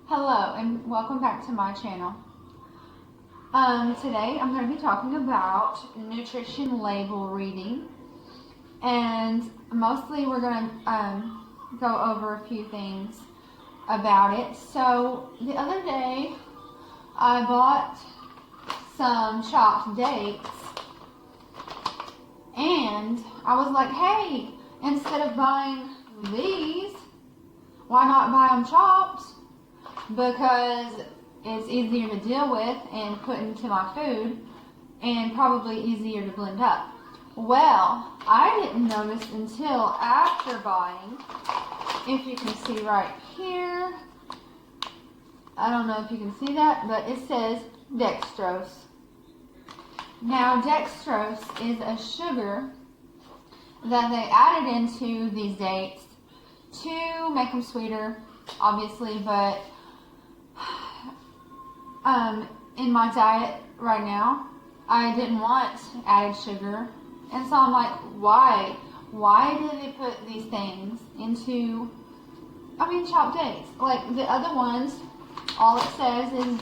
Hello and welcome back to my channel. Today I'm going to be talking about nutrition label reading, and mostly we're going to go over a few things about it. So the other day I bought some chopped dates and I was like, hey, instead of buying these, why not buy them chopped? Because it's easier to deal with and put into my food and probably easier to blend up. Well, I didn't notice until after buying, if you can see right here, I don't know if you can see that, but it says dextrose. Now dextrose is a sugar that they added into these dates to make them sweeter, obviously, but in my diet right now, I didn't want added sugar, and so I'm like, why? Why did they put these things into, chopped dates? Like the other ones, all it says is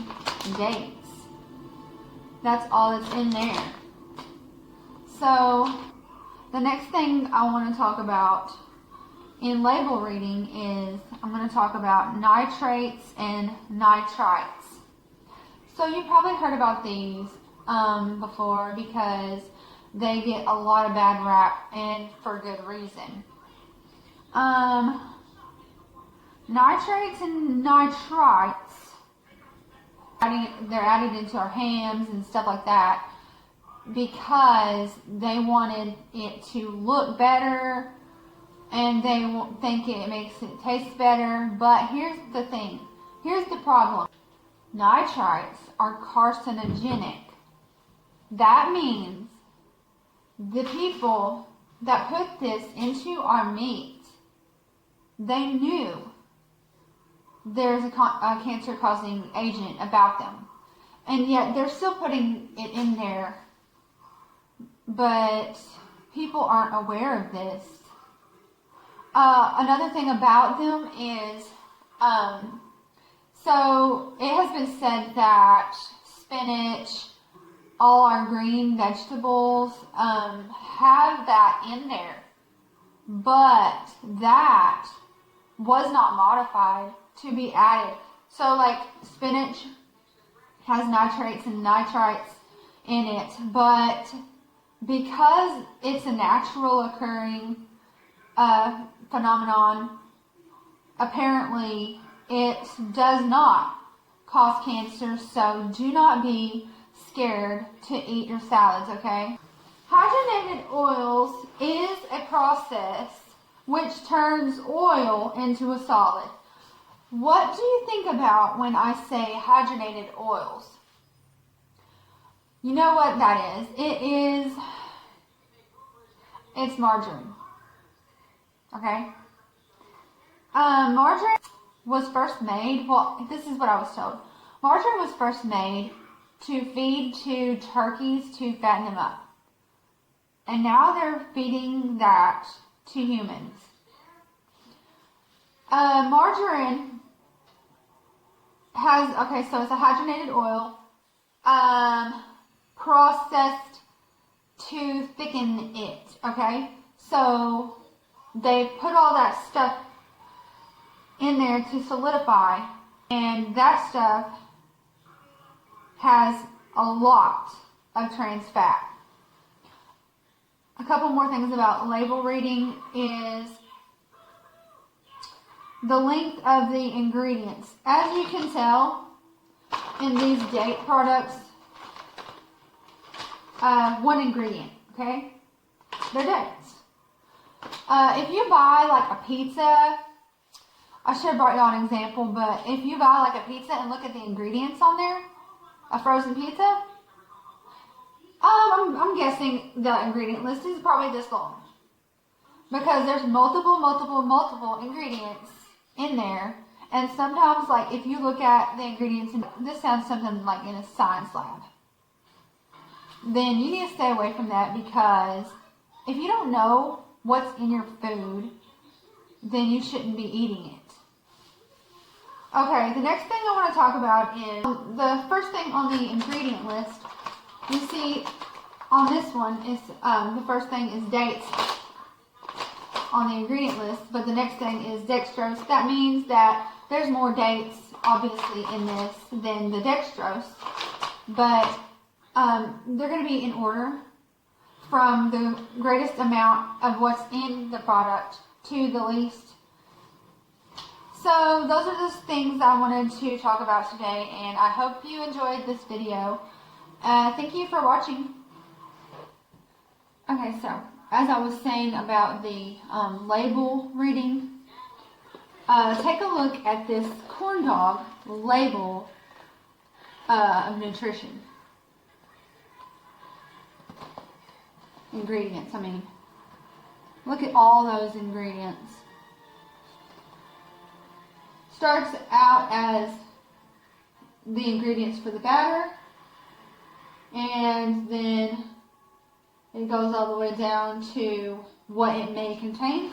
dates. That's all that's in there. So the next thing I want to talk about in label reading is I'm going to talk about nitrates and nitrites. So you probably heard about these before because they get a lot of bad rap, and for good reason. Nitrates and nitrites, they're added into our hams and stuff like that because they wanted it to look better and they think it makes it taste better. But here's the thing. Here's the problem. Nitrites are carcinogenic. That means the people that put this into our meat, they knew there's a cancer-causing agent about them. And yet they're still putting it in there. But people aren't aware of this. Another thing about them is, so it has been said that spinach, all our green vegetables, have that in there. But that was not modified to be added. So like spinach has nitrates and nitrites in it, but because it's a natural occurring phenomenon, apparently it does not cause cancer, so do not be scared to eat your salads, okay? Hydrogenated oils is a process which turns oil into a solid. What do you think about when I say hydrogenated oils? You know what that is? It's margarine. Okay? Margarine was first made, well, this is what I was told. Margarine was first made to feed to turkeys to fatten them up. And now they're feeding that to humans. Margarine has, okay, so it's a hydrogenated oil, processed to thicken it, okay? So they put all that stuff in there to solidify, and that stuff has a lot of trans fat. A couple more things about label reading is the length of the ingredients. As you can tell in these date products, one ingredient, okay? They're dates. If you buy like a pizza, I should have brought y'all an example, but if you buy like a pizza and look at the ingredients on there, a frozen pizza, I'm guessing the ingredient list is probably this long. Because there's multiple ingredients in there. And sometimes, like, if you look at the ingredients, this sounds something like in a science lab, then you need to stay away from that, because if you don't know what's in your food, then you shouldn't be eating it. Okay, the next thing I want to talk about is the first thing on the ingredient list. You see on this one is the first thing is dates on the ingredient list, but the next thing is dextrose. That means that there's more dates obviously in this than the dextrose, but they're going to be in order from the greatest amount of what's in the product to the least. So those are the things I wanted to talk about today, and I hope you enjoyed this video. Thank you for watching. Okay, so as I was saying about the label reading, take a look at this corn dog label of nutrition. Ingredients, I mean. Look at all those ingredients. Starts out as the ingredients for the batter, and then it goes all the way down to what it may contain.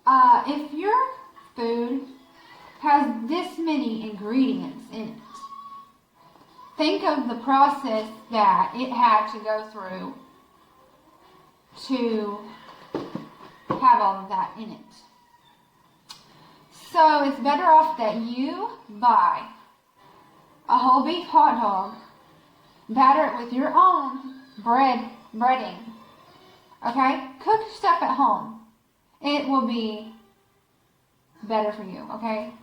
If your food has this many ingredients in it, think of the process that it had to go through to have all of that in it. So it's better off that you buy a whole beef hot dog, batter it with your own breading. Okay? Cook your stuff at home. It will be better for you, okay?